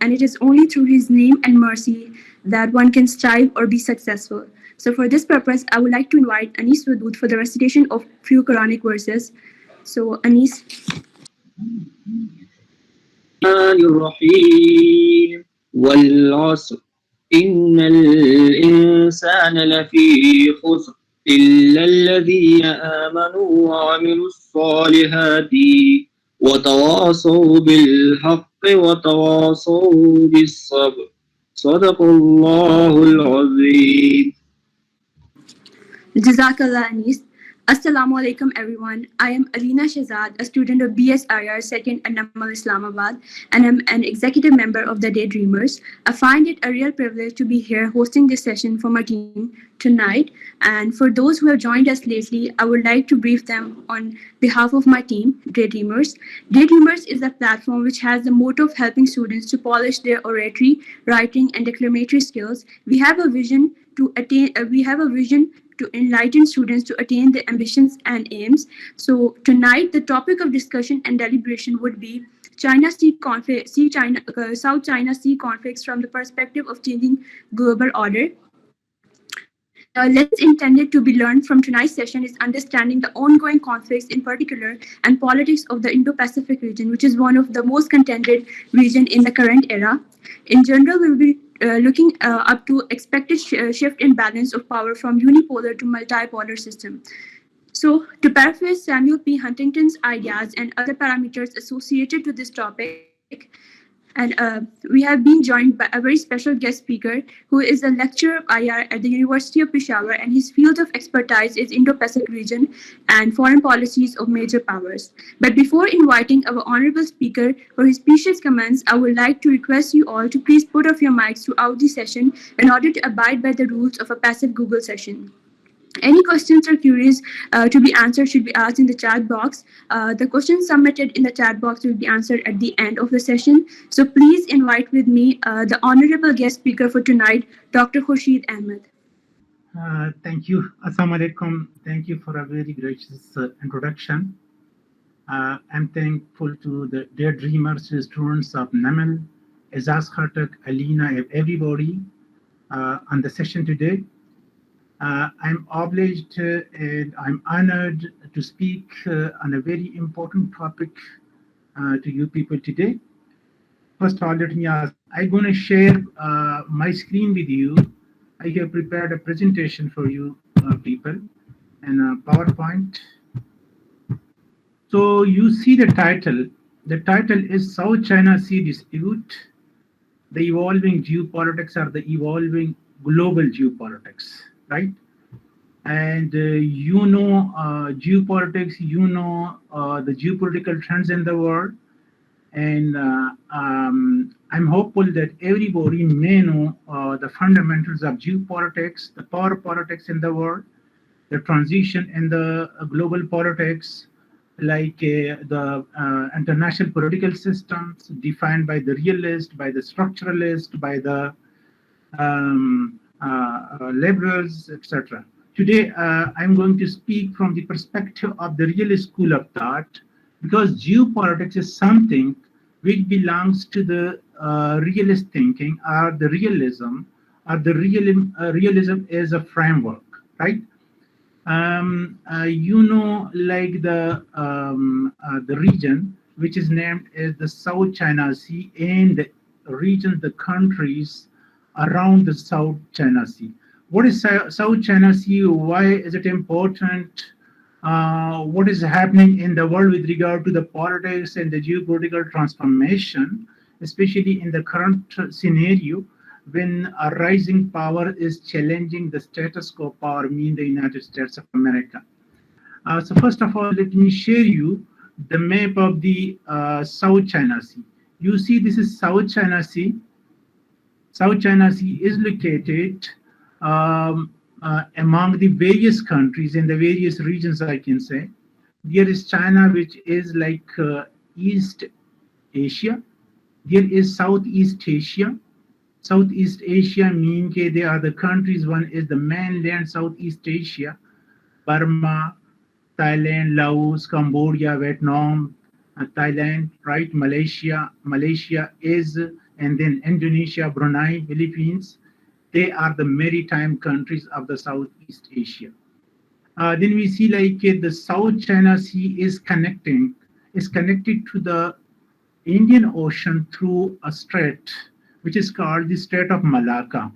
and it is only through His name and mercy that one can strive or be successful. So, for this purpose, I would like to invite Anis Wadud for the recitation of few Quranic verses. So, Anis. الرحيم والعصر إن الإنسان لفي خسر إلا الذين آمنوا وعملوا الصالحات وتواصوا بالحق وتواصوا بالصبر صدق الله العظيم. Jazakallah Anis. Assalamu alaikum everyone. I am Alina Shahzad, a student of BSIR 2nd NUML Islamabad, and I'm an executive member of the Daydreamers. I find it a real privilege to be here hosting this session for my team tonight. And for those who have joined us lately, I would like to brief them on behalf of my team, Daydreamers. Daydreamers is a platform which has the motto of helping students to polish their oratory, writing, and declamatory skills. We have a vision to attain. We have a vision to enlighten students to attain their ambitions and aims. So tonight, the topic of discussion and deliberation would be China Sea conflict, South China Sea conflicts from the perspective of changing global order. The lessons intended to be learned from tonight's session is understanding the ongoing conflicts in particular and politics of the Indo-Pacific region, which is one of the most contended region in the current era. In general, we will be looking up to expected shift in balance of power from unipolar to multipolar system. So, to paraphrase Samuel P. Huntington's ideas and other parameters associated with this topic, and we have been joined by a very special guest speaker who is a lecturer of IR at the University of Peshawar, and his field of expertise is Indo-Pacific region and foreign policies of major powers. But before inviting our honorable speaker for his precious comments, I would like to request you all to please put off your mics throughout the session in order to abide by the rules of a passive Google session. Any questions or queries to be answered should be asked in the chat box. The questions submitted in the chat box will be answered at the end of the session. So please invite with me the honorable guest speaker for tonight, Dr. Khurshid Ahmed. Thank you. Assalamu alaikum. Thank you for a very gracious introduction. I'm thankful to the dear dreamers, students of NUML, Azaz Khatak, Alina, everybody on the session today. I'm obliged and I'm honored to speak on a very important topic to you people today. First of all, let me ask, I'm going to share my screen with you. I have prepared a presentation for you people and a PowerPoint. So you see the title. The title is South China Sea Dispute, the evolving geopolitics or the evolving global geopolitics, right? And geopolitics, the geopolitical trends in the world. And I'm hopeful that everybody may know the fundamentals of geopolitics, the power politics in the world, the transition in the global politics, like the international political systems defined by the realist, by the structuralist, by the liberals, etc. Today, I'm going to speak from the perspective of the realist school of thought, because geopolitics is something which belongs to the realist thinking, or the realism, or the realism is a framework, right? Like the region which is named as the South China Sea, and the regions, the countries around the South China Sea. What is South China Sea? Why is it important? What is happening in the world with regard to the politics and the geopolitical transformation, especially in the current scenario when a rising power is challenging the status quo power, mean the United States of America. So first of all, let me share you the map of the South China Sea. You see, this is South China Sea. South China Sea is located among the various countries in the various regions, I can say. There is China, which is like East Asia. There is Southeast Asia. Southeast Asia means they are the countries. One is the mainland Southeast Asia, Burma, Thailand, Laos, Cambodia, Vietnam, Thailand, right? Malaysia. Malaysia is and then Indonesia, Brunei, Philippines. They are the maritime countries of the Southeast Asia. Then we see the South China Sea is connected to the Indian Ocean through a strait, which is called the Strait of Malacca.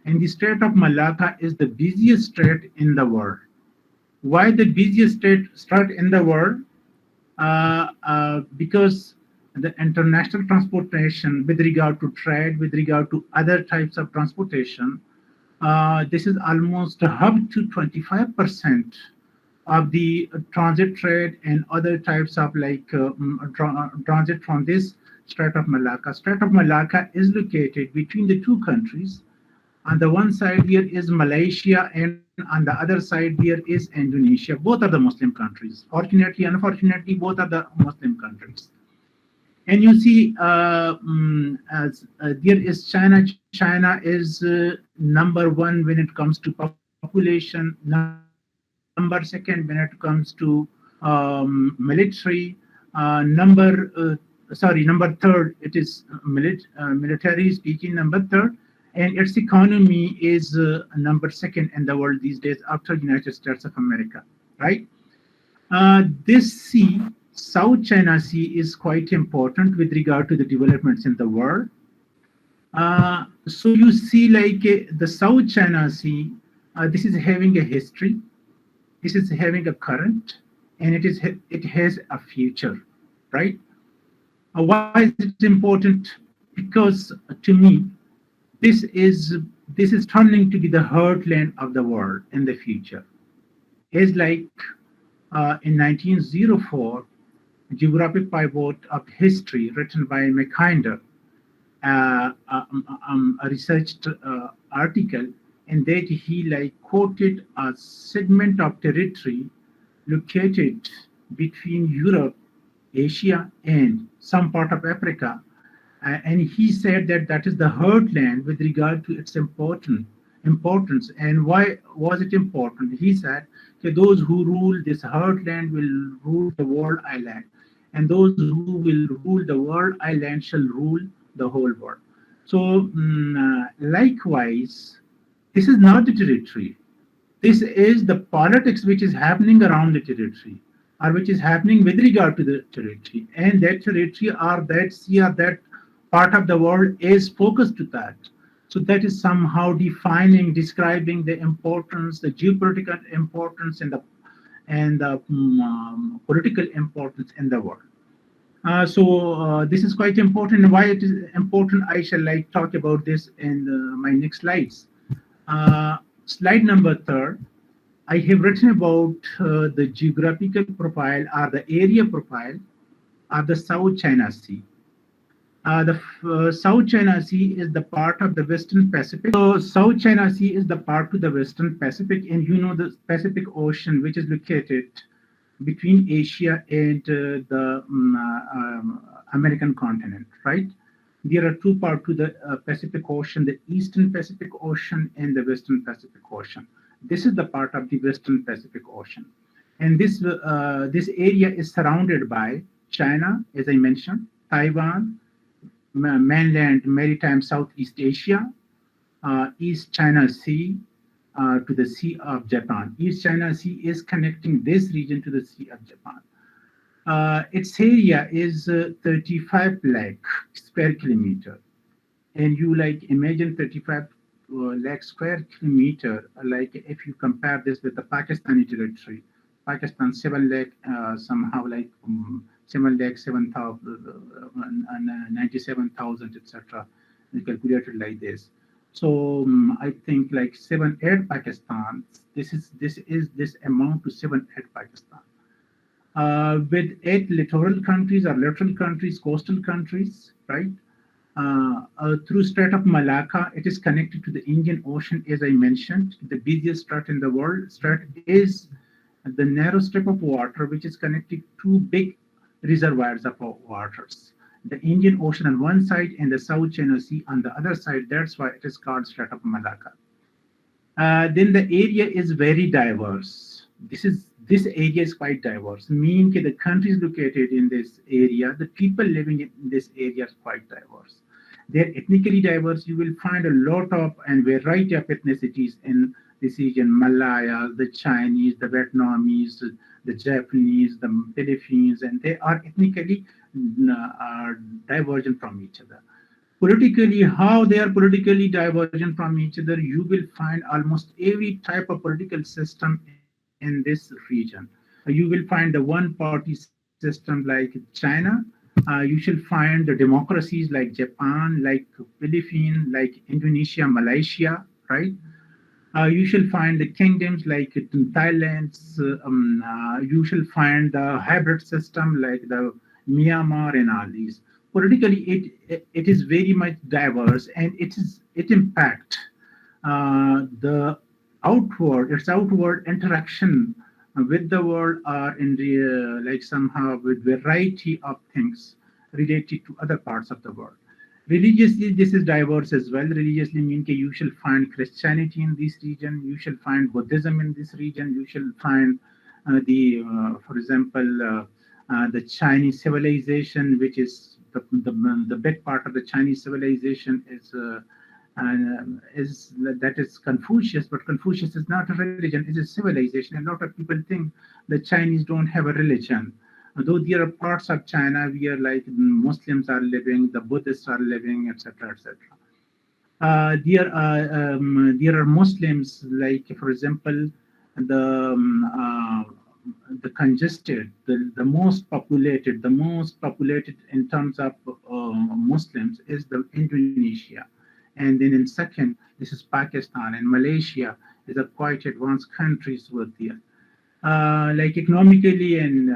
And the Strait of Malacca is the busiest strait in the world. Why the busiest strait in the world? Because the international transportation with regard to trade, with regard to other types of transportation, this is almost up to 25% of the transit trade and other types of transit from this Strait of Malacca. Strait of Malacca is located between the two countries. On the one side here is Malaysia, and on the other side here is Indonesia. Both are the Muslim countries. Fortunately, unfortunately, both are the Muslim countries. And you see, as there is China. China is number one when it comes to population. Number second when it comes to military. Number third, it is military speaking. Number third, and its economy is number second in the world these days after United States of America, right? This sea, South China Sea, is quite important with regard to the developments in the world. So you see, the South China Sea, this is having a history, this is having a current, and it has a future, right? Why is it important? Because to me, this is turning to be the heartland of the world in the future. It's in 1904, Geographic Pivot of History, written by Mackinder, a researched article, in that he quoted a segment of territory located between Europe, Asia, and some part of Africa. And he said that that is the heartland with regard to its importance. And why was it important? He said that those who rule this heartland will rule the world island, and those who will rule the world island shall rule the whole world. So likewise, this is not the territory. This is the politics which is happening around the territory, or which is happening with regard to the territory. And that territory or that sea or that part of the world is focused to that. So that is somehow defining, describing the importance, the geopolitical importance, and the political importance in the world. So this is quite important. Why it is important, I shall talk about this in my next slides. Slide number 3. I have written about the geographical profile or the area profile of the South China Sea. The South China Sea is the part of the Western Pacific. So South China Sea is the part of the Western Pacific, and you know the Pacific Ocean, which is located between Asia and the American continent, right? There are two parts to the Pacific Ocean, the Eastern Pacific Ocean and the Western Pacific Ocean. This is the part of the Western Pacific Ocean. And this area is surrounded by China, as I mentioned, Taiwan, mainland maritime Southeast Asia, East China Sea to the Sea of Japan. East China Sea is connecting this region to the Sea of Japan. Its area is 35 lakh square kilometer. And you imagine 35 lakh square kilometer, if you compare this with the Pakistani territory, Pakistan 7 lakh, somehow 7 lakh 97,000, etc. calculated like this. So I think 7-8 Pakistan. This amount to 7-8 Pakistan. With 8 littoral countries or lateral countries, coastal countries, right? Through Strait of Malacca, it is connected to the Indian Ocean, as I mentioned, the busiest strait in the world. Strait is the narrow strip of water which is connected to big reservoirs of waters. The Indian Ocean on one side and the South China Sea on the other side. That's why it is called Strait of Malacca. Then the area is very diverse. This area is quite diverse, meaning the countries located in this area, the people living in this area are quite diverse. They're ethnically diverse. You will find a lot of and variety of ethnicities in this region: Malayas, the Chinese, the Vietnamese, the Japanese, the Philippines, and they are ethnically divergent from each other. Politically, how they are politically divergent from each other, you will find almost every type of political system in this region. You will find the one-party system like China. You shall find the democracies like Japan, like Philippines, like Indonesia, Malaysia, right? You shall find the kingdoms like in Thailand. You shall find the hybrid system like the Myanmar and all these. Politically, it is very much diverse, and it impact the outward its outward interaction with the world are in the like somehow with variety of things related to other parts of the world. Religiously, this is diverse as well. Religiously mean that you shall find Christianity in this region, you shall find Buddhism in this region, you shall find for example, the Chinese civilization, which is the big part of the Chinese civilization is that is Confucius, but Confucius is not a religion; it is a civilization. A lot of people think the Chinese don't have a religion. Though there are parts of China where like Muslims are living, the Buddhists are living, etc., etc. There are Muslims like, for example, the congested, the most populated in terms of Muslims is the Indonesia, and then in second, this is Pakistan, and Malaysia is a quite advanced countries with there. Like economically, and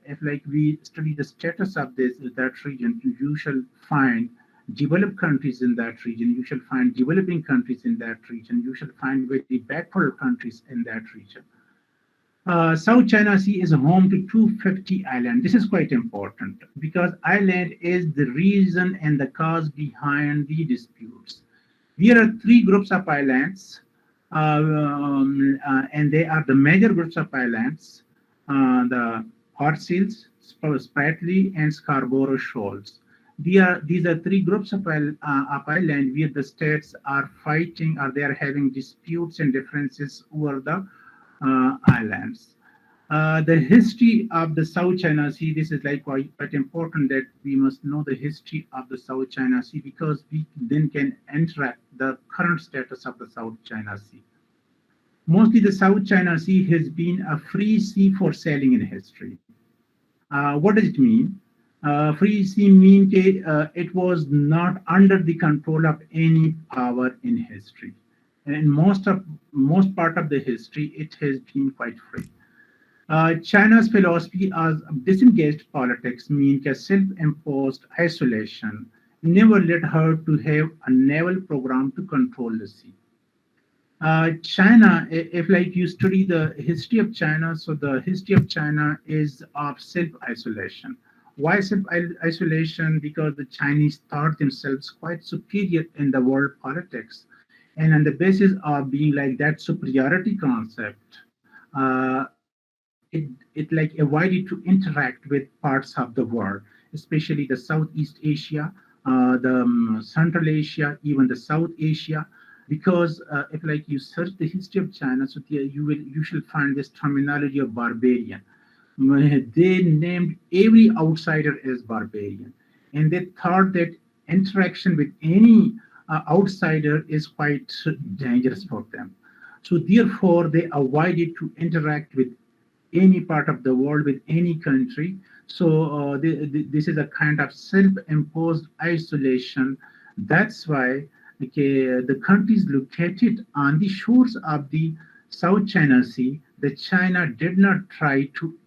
if like we study the status of this that region, you shall find developed countries in that region, you shall find developing countries in that region, you shall find very backward countries in that region. South China Sea is home to 250 islands. This is quite important because island is the reason and the cause behind the disputes. There are three groups of islands, and they are the major groups of islands: the Horseshoes, Spratly, and Scarborough Shoals. These are three groups of island where the states are fighting or they are having disputes and differences over the islands. The history of the South China Sea, this is like quite important that we must know the history of the South China Sea because we then can interact the current status of the South China Sea. Mostly the South China Sea has been a free sea for sailing in history. What does it mean? Free sea means it was not under the control of any power in history. And in most part of the history, it has been quite free. China's philosophy of disengaged politics means a self-imposed isolation never led her to have a naval program to control the sea. China, if like you study the history of China, so the history of China is of self-isolation. Why self-isolation? Because the Chinese thought themselves quite superior in the world politics. And on the basis of being like that superiority concept, it like avoided to interact with parts of the world, especially the Southeast Asia, the Central Asia, even the South Asia, because if like you search the history of China, so there you shall find this terminology of barbarian. They named every outsider as barbarian, and they thought that interaction with any outsider is quite dangerous for them. So therefore, they avoided to interact with any part of the world, with any country. So this is a kind of self-imposed isolation. That's why the countries located on the shores of the South China Sea, the China did not try to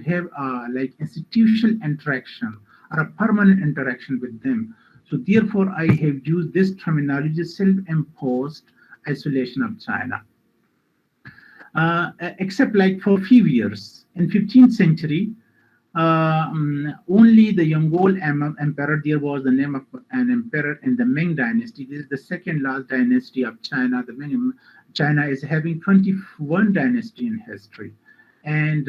have like institutional interaction or a permanent interaction with them. So therefore, I have used this terminology, self-imposed isolation of China. Except like for few years in 15th century, only the Yongle emperor, there was the name of an emperor in the Ming dynasty. This is the second last dynasty of China. China is having 21 dynasty in history. And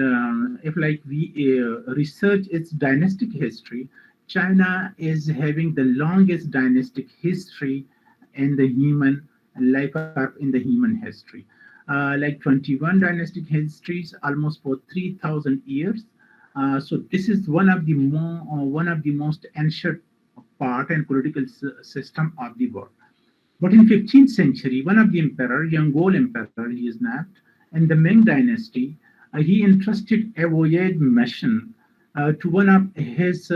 if like we research its dynastic history, China is having the longest dynastic history in the human life in the human history. Like 21 dynastic histories, almost for 3,000 years. So this is one of the most ancient part and political system of the world. But in 15th century, one of the emperor, Yongle Emperor, he is named, in the Ming Dynasty, he entrusted a voyage mission to one of his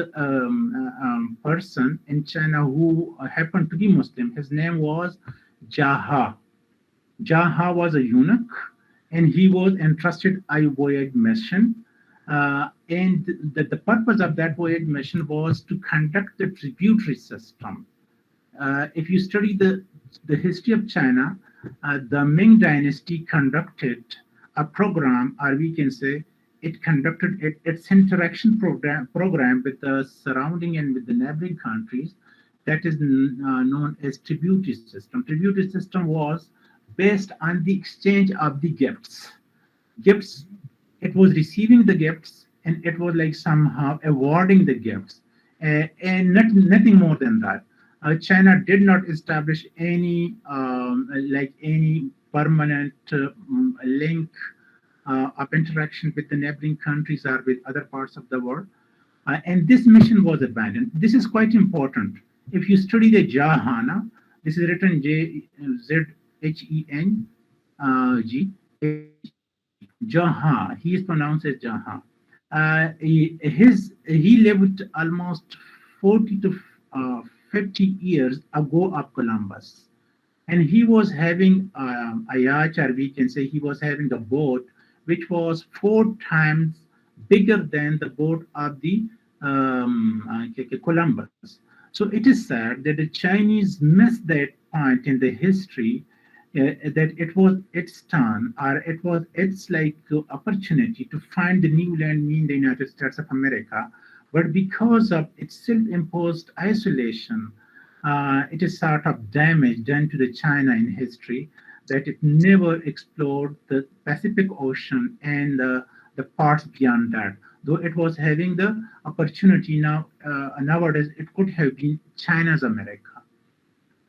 person in China who happened to be Muslim. His name was Jaha. Jaha was a eunuch, and he was entrusted a voyage mission. And the purpose of that voyage mission was to conduct the tributary system. If you study the history of China, the Ming Dynasty conducted a program, or we can say it conducted its interaction program with the surrounding and with the neighboring countries that is known as tributary system. Tributary system was based on the exchange of the gifts. Gifts, it was receiving the gifts and it was like somehow awarding the gifts, and nothing more than that. China did not establish any like any permanent link of interaction with the neighboring countries or with other parts of the world. And this mission was abandoned. This is quite important. If you study the Jahana, this is written Zhen G. Jaha, he is pronounced as Jaha. He lived almost 40 to 50 years ago of Columbus, and he was having a yacht, or we can say he was having a boat which was 4 times bigger than the boat of the Columbus. So it is said that the Chinese missed that point in the history, that it was its turn, or it was its like opportunity to find the new land, mean the United States of America. But because of its self-imposed isolation, it is sort of damage done to the China in history, that it never explored the Pacific Ocean and the parts beyond that. Though it was having the opportunity now, nowadays it could have been China's America.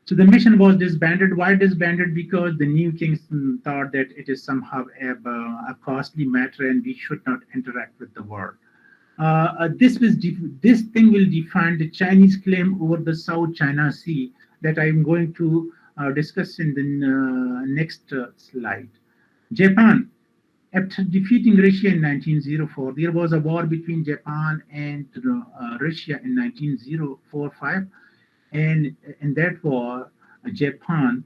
So the mission was disbanded. Why disbanded? Because the new kings thought that it is somehow a costly matter and we should not interact with the world. This thing will define the Chinese claim over the South China Sea that I'm going to discuss in the next slide. Japan, after defeating Russia in 1904, there was a war between Japan and Russia in 1945, and in that war, Japan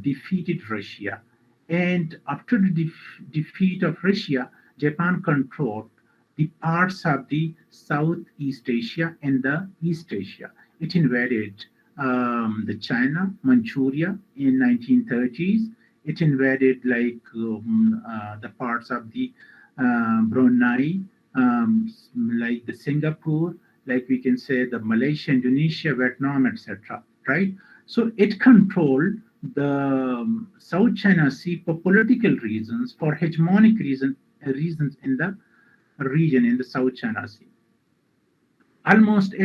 defeated Russia. And after the defeat of Russia, Japan controlled the parts of the Southeast Asia and the East Asia. It invaded the China, Manchuria in 1930s. It invaded like the parts of the Brunei, like the Singapore, like we can say the Malaysia, Indonesia, Vietnam, etc. Right? So it controlled the South China Sea for political reasons, for hegemonic reasons in the region in the South China Sea. Almost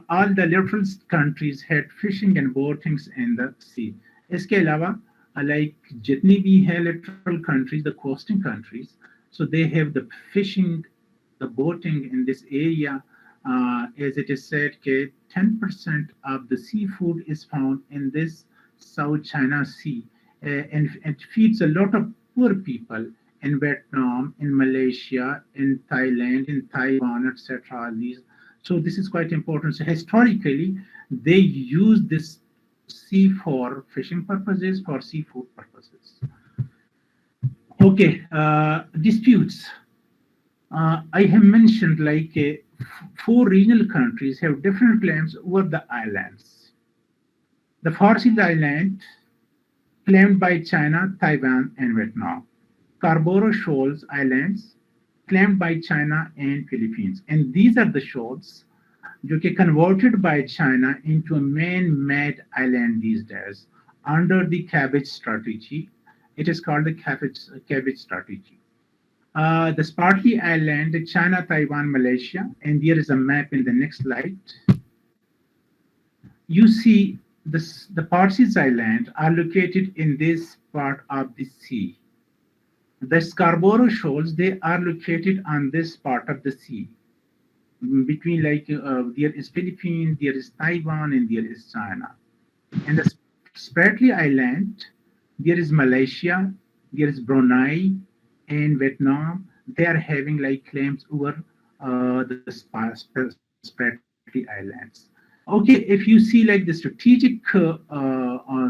all the littoral countries had fishing and boatings in the sea. इसके अलावा like जितनी भी है littoral countries, the coasting countries, so they have the fishing, the boating in this area. As it is said, 10% of the seafood is found in this South China Sea, and it feeds a lot of poor people in Vietnam, in Malaysia, in Thailand, in Taiwan, etc. These, so this is quite important. So historically, they use this sea for fishing purposes, for seafood purposes. Okay, disputes. I have mentioned like 4 regional countries have different claims over the islands. The Farsi Island, claimed by China, Taiwan, and Vietnam. Scarborough Shoals Islands, claimed by China and Philippines. And these are the shoals which are converted by China into a man-made island these days under the Cabbage strategy. It is called the Cabbage strategy. The Spratly Island, China, Taiwan, Malaysia, and there is a map in the next slide. You see this, the Parsis Island are located in this part of the sea. The Scarborough Shoals, they are located on this part of the sea. Between there is Philippines, there is Taiwan, and there is China. And the Spratly Island, there is Malaysia, there is Brunei, and Vietnam. They are having like claims over the Spratly Islands. Okay, if you see like the strategic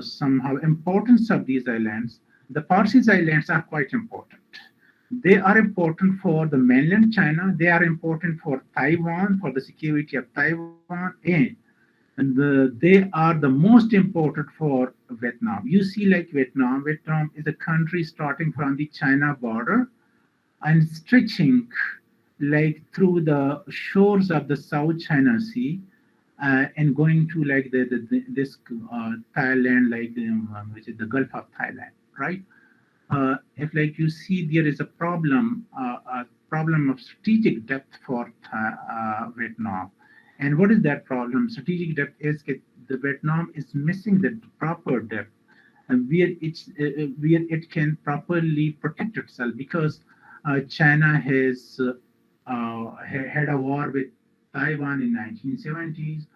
somehow importance of these islands, the Parsis Islands are quite important. They are important for the mainland China. They are important for Taiwan, for the security of Taiwan, and they are the most important for Vietnam. You see, like Vietnam, Vietnam is a country starting from the China border and stretching like through the shores of the South China Sea and going to like this Thailand, like which is the Gulf of Thailand, right? If like you see, there is a problem of strategic depth for Vietnam. And what is that problem? Strategic depth is the Vietnam is missing the proper depth where it can properly protect itself because China has had a war with Taiwan in 1970s.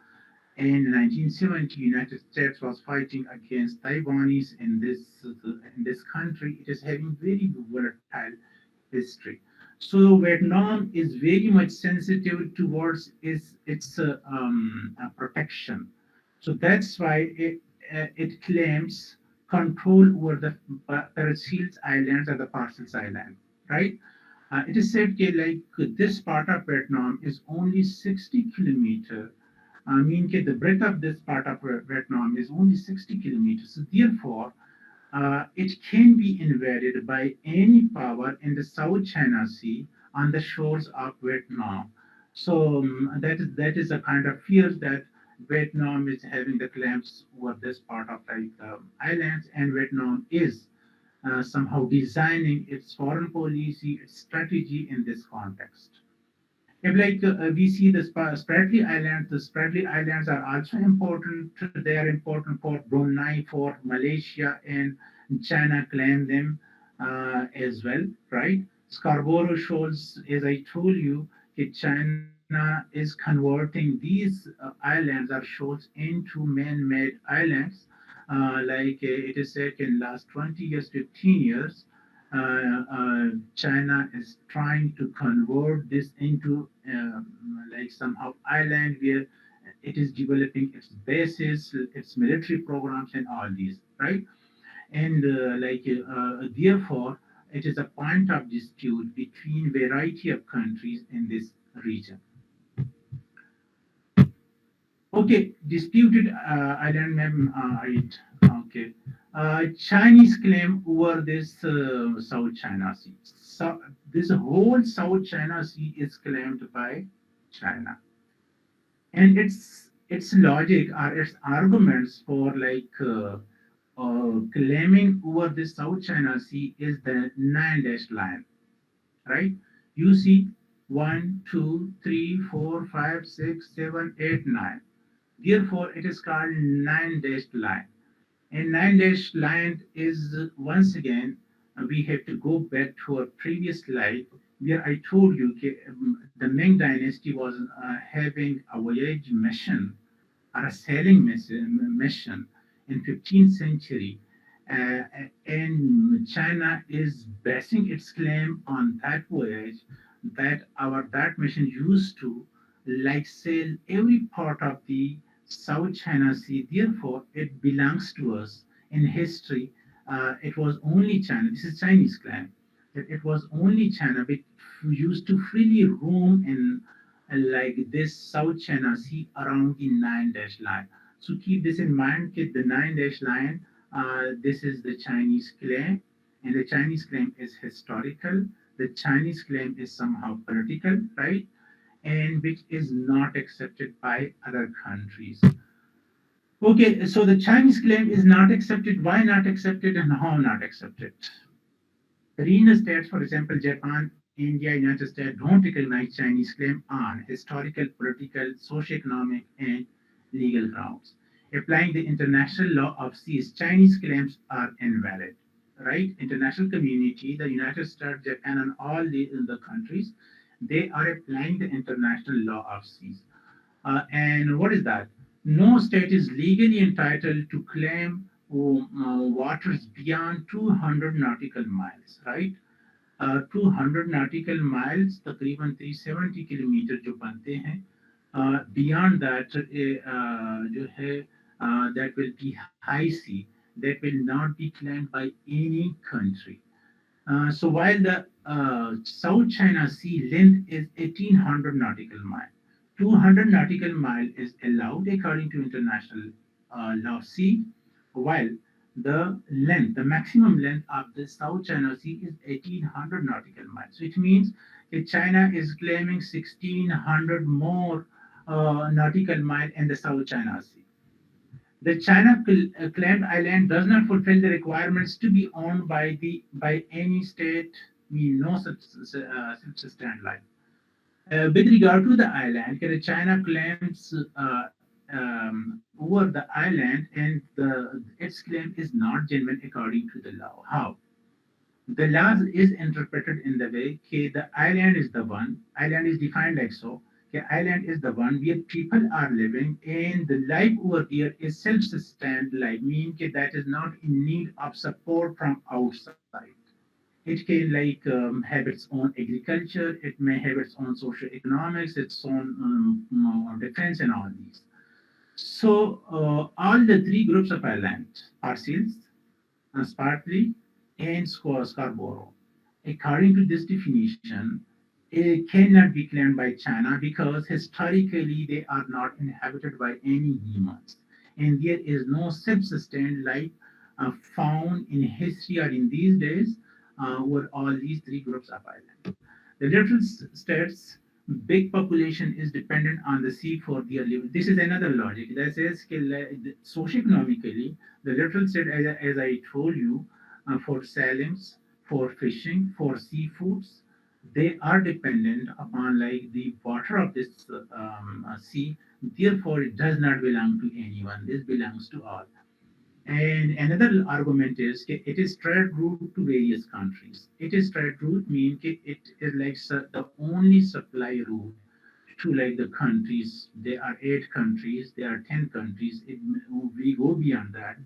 In 1970, United States was fighting against Taiwanese in this country. It is having very volatile history. So Vietnam is very much sensitive towards its protection. So that's why it claims control over the Paracels Islands or the Parcels Island, right? It is said that like this part of Vietnam is only 60 kilometer. I mean, the breadth of this part of Vietnam is only 60 kilometers. So therefore, it can be invaded by any power in the South China Sea on the shores of Vietnam. So that is a kind of fear that Vietnam is having the claims over this part of like islands, and Vietnam is somehow designing its foreign policy, its strategy in this context. If like we see the Spratly Islands are also important. They are important for Brunei, for Malaysia, and China claim them as well, right? Scarborough Shoals, as I told you, that China is converting these islands or shoals into man-made islands. It is said in last 20 years, 15 years, China is trying to convert this into like somehow island where it is developing its bases, its military programs, and all these, right? And therefore, it is a point of dispute between variety of countries in this region. Okay, disputed island name. Okay. Chinese claim over this South China Sea. So this whole South China Sea is claimed by China, and its logic or its arguments for claiming over the South China Sea is the nine dash line, right? You see, one, two, three, four, five, six, seven, eight, nine. Therefore, it is called nine dash line. And nine dash line is once again, we have to go back to our previous slide where I told you the Ming Dynasty was having a voyage mission or a sailing mission in 15th century. Uh, and China is basing its claim on that voyage that our that mission used to like sail every part of the South China Sea. Therefore, it belongs to us in history. It was only China. This is Chinese claim that it was only China which used to freely roam in like this South China Sea around the nine dash line. So keep this in mind. Keep the nine dash line. This is the Chinese claim, and the Chinese claim is historical. The Chinese claim is somehow political, right? And which is not accepted by other countries. Okay, so the Chinese claim is not accepted. Why not accepted and how not accepted? Regional states, for example, Japan India, United States don't recognize Chinese claim on historical, political, socio-economic, and legal grounds. Applying the international law of seas, Chinese claims are invalid. Right? International community, the United States, Japan, and all the countries, they are applying the international law of seas. And what is that? No state is legally entitled to claim waters beyond 200 nautical miles, right? 200 nautical miles, तकरीबन 370 kilometre जो बनते हैं, beyond that जो है that will be high sea, that will not be claimed by any country. So while the South China Sea length is 1800 nautical mile, 200 nautical mile is allowed according to international law sea, while the maximum length of the South China Sea is 1800 nautical miles, which means that China is claiming 1600 more nautical mile in the South China Sea. The China claimed island does not fulfill the requirements to be owned by any state, mean no subsistent life. With regard to the island, China claims over the island, and its claim is not genuine according to the law. How? The law is interpreted in the way that the island is the one, island is defined like so, the island is the one where people are living, and the life over there is self-sustained life, meaning that is not in need of support from outside. It can have its own agriculture, it may have its own social economics, its own defense and all these. So all the three groups of island are seals, Spartley, and Scarborough. According to this definition, it cannot be claimed by China because historically they are not inhabited by any humans, and there is no self-sustained life found in history or in these days over all these three groups of islands. The little states' big population is dependent on the sea for their living. This is another logic that says socioeconomically, the little state, as I told you, for sailings, for fishing, for seafoods, they are dependent upon the water of this sea. Therefore, it does not belong to anyone. This belongs to all. And another argument is that it is trade route to various countries. It is trade route means it is the only supply route to the countries. There are 8 countries. There are 10 countries. We go beyond that.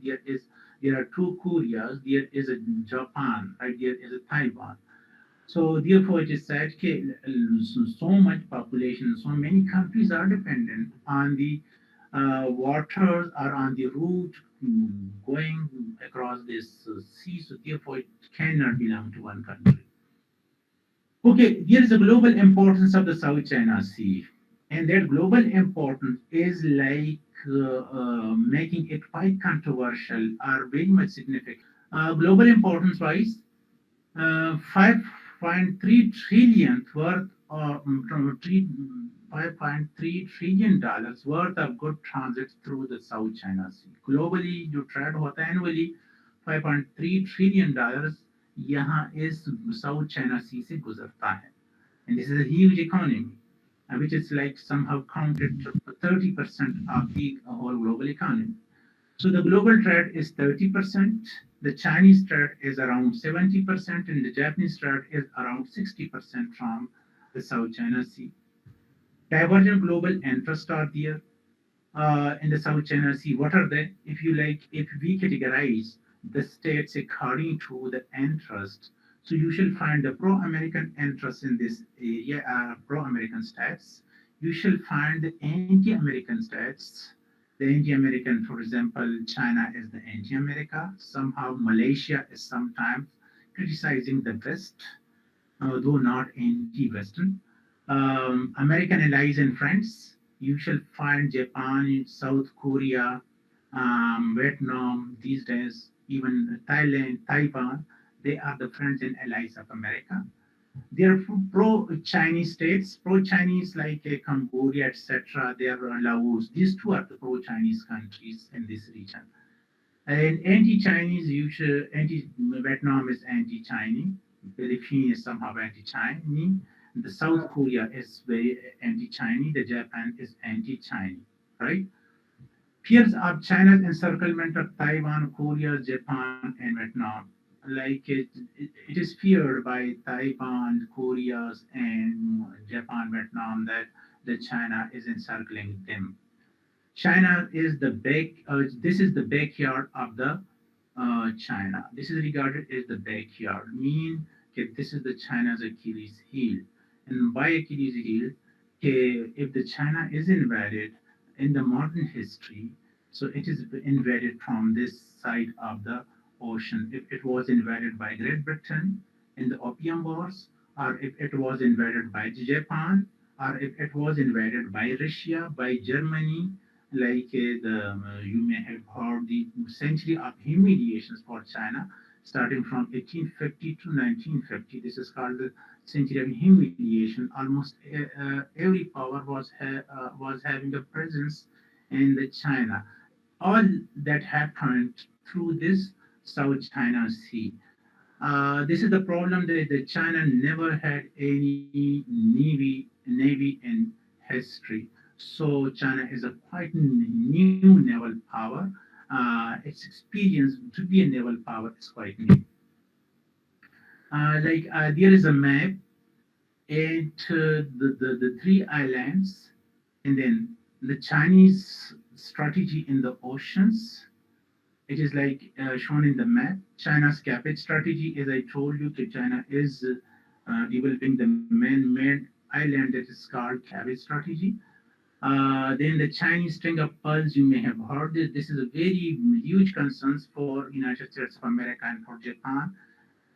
There are 2 Koreas. There is a Japan. Right? There is a Taiwan. So therefore, it is said that so much population, so many countries are dependent on the waters or on the route going across this sea. So therefore, it cannot belong to one country. Okay, there is a global importance of the South China Sea, and that global importance is making it quite controversial or very much significant. Global importance wise, 5.3 trillion worth of $5.3 trillion worth of good transits through the South China Sea. Globally, जो trade होता है annually, $5.3 trillion यहाँ इस South China Sea से गुजरता है. And this is a huge economy, which is somehow counted 30% of the whole global economy. So the global trade is 30%, the Chinese trade is around 70%, and the Japanese trade is around 60% from the South China Sea. Divergent global interests are there in the South China Sea. What are they? If we categorize the states according to the interest, so you shall find the pro-American interests in this area, pro-American states. You shall find the anti-American states. The anti-American, for example, China is the anti-America. Somehow Malaysia is sometimes criticizing the West, though not anti-Western. American allies and friends, you shall find Japan, South Korea, Vietnam these days, even Thailand, Taiwan, they are the friends and allies of America. They are pro-Chinese states, pro-Chinese Cambodia, etc. They are Laos. These two are the pro-Chinese countries in this region. And anti-Chinese, anti-Vietnam is anti-Chinese. Philippines is somehow anti-Chinese. The South Korea is very anti-Chinese. The Japan is anti-Chinese, right? Fears of China's encirclement of Taiwan, Korea, Japan, and Vietnam. Like it is feared by Taiwan, Korea, and Japan, Vietnam that China is encircling them. China is the this is the backyard of the China. This is regarded as the backyard, mean that this is the China's Achilles heel. And by Achilles heel, if the China is invaded in the modern history, so it is invaded from this side of the ocean. If it was invaded by Great Britain in the Opium Wars, or if it was invaded by Japan, or if it was invaded by Russia, by Germany, like you may have heard the century of humiliations for China, starting from 1850 to 1950. This is called the century of humiliation. Almost every power was having a presence in the China. All that happened through this South China Sea. This is the problem that the China never had any navy in history. So China is a quite new naval power. Its experience to be a naval power is quite new. There is a map and the three islands, and then the Chinese strategy in the oceans. It is like shown in the map. China's Cabbage strategy, as I told you, that China is developing the man-made island that is called Cabbage strategy. Then the Chinese string of pearls, you may have heard this. This is a very huge concern for United States of America and for Japan.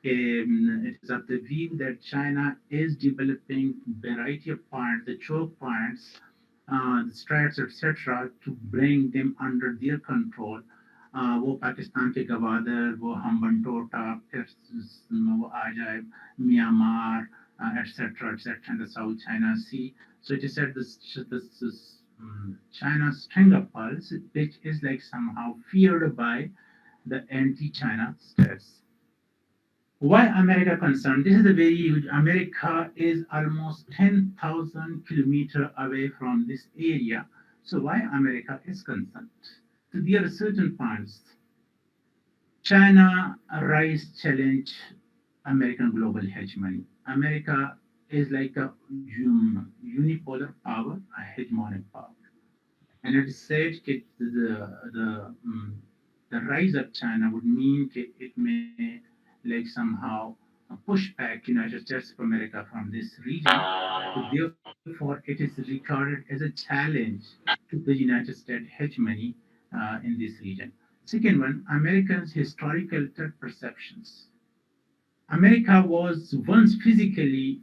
It is of the view that China is developing variety of points, the choke points, the straits, etc., to bring them under their control. वो पाकिस्तान के गवादर वो हम्बनटोटा फिर वो आ जाए Myanmar etc etc in the South China Sea. So it is said this China's string of pearls, which is like somehow feared by the anti-China states. Why America concerned? This is a very huge. America is almost 10,000 kilometers away from this area. So why America is concerned? So there are certain points. China rise challenge American global hegemony. America is like a unipolar power, a hegemonic power. And it is said that the rise of China would mean that it may like somehow push back United States of America from this region. So therefore, it is regarded as a challenge to the United States hegemony in this region. Second one, Americans' historical threat perceptions. America was once physically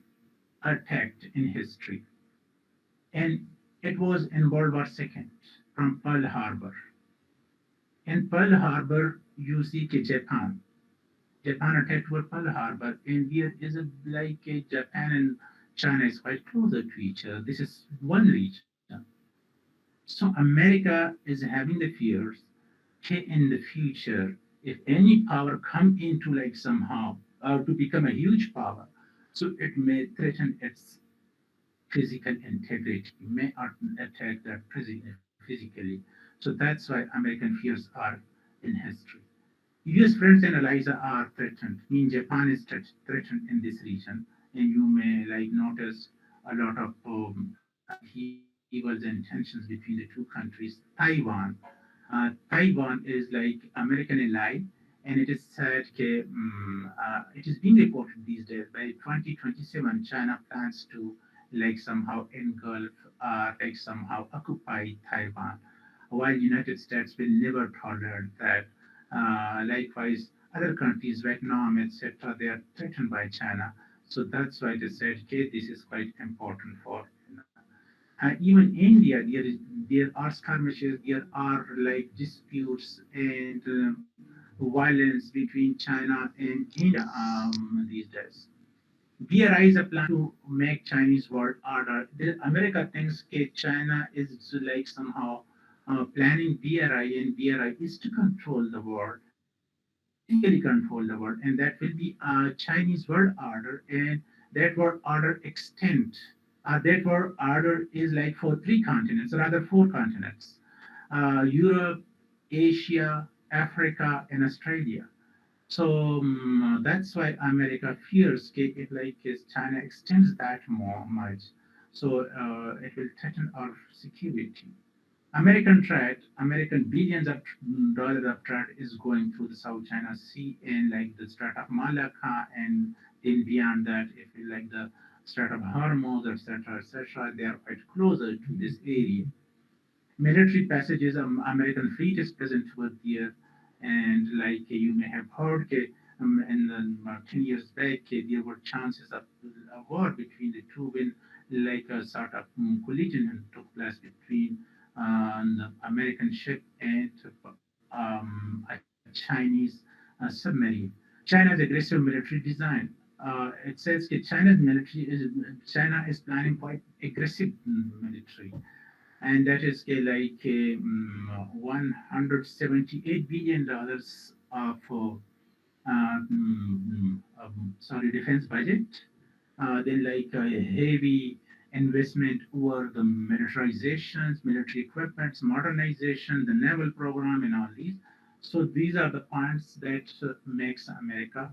attacked in history, and it was in World War II from Pearl Harbor. In Pearl Harbor, you see Japan. Japan attacked Pearl Harbor, and there is a like a Japan and China is quite closer to each other. This is one region. So America is having the fears that in the future, if any power come into like somehow to become a huge power, so it may threaten its physical integrity, may attack that physically. So that's why American fears are in history. US friends and allies are threatened. I mean, Japan is threatened in this region, and you may like notice a lot of upheavals and tensions between the two countries. Taiwan is like American ally, and it is said it is being reported these days by 2027 China plans to like somehow engulf like somehow occupy Taiwan, while United States will never tolerate that. Likewise, other countries, Vietnam, etc., they are threatened by China. So that's why they said, okay, this is quite important for. Even India, there are skirmishes, there are like disputes and violence between China and India these days. BRI is a plan to make Chinese world order. America thinks that China is like somehow planning BRI, and BRI is to control the world. physically control the world, and that will be a Chinese world order, and that world order extent. That world order is like for three continents, or rather four continents: Europe, Asia, Africa, and Australia. So that's why America fears if like if China extends that more much, so it will threaten our security. American trade, American billions of dollars of trade is going through the South China Sea and like the Strait of Malacca, and then beyond that, if you like the Strait of Hormuz, etc., they are quite closer to this area. Military passages, American fleet is present over there, and like you may have heard, in the 10 years back, there were chances of a war between the two when like a sort of collision took place between the American ship and a Chinese submarine. China's aggressive military design. It says that China is planning quite aggressive military, and that is like $178 billion for sorry, defense budget. Then like a heavy investment over the militarizations, military equipments, modernization, the naval program, and all these. So these are the points that makes America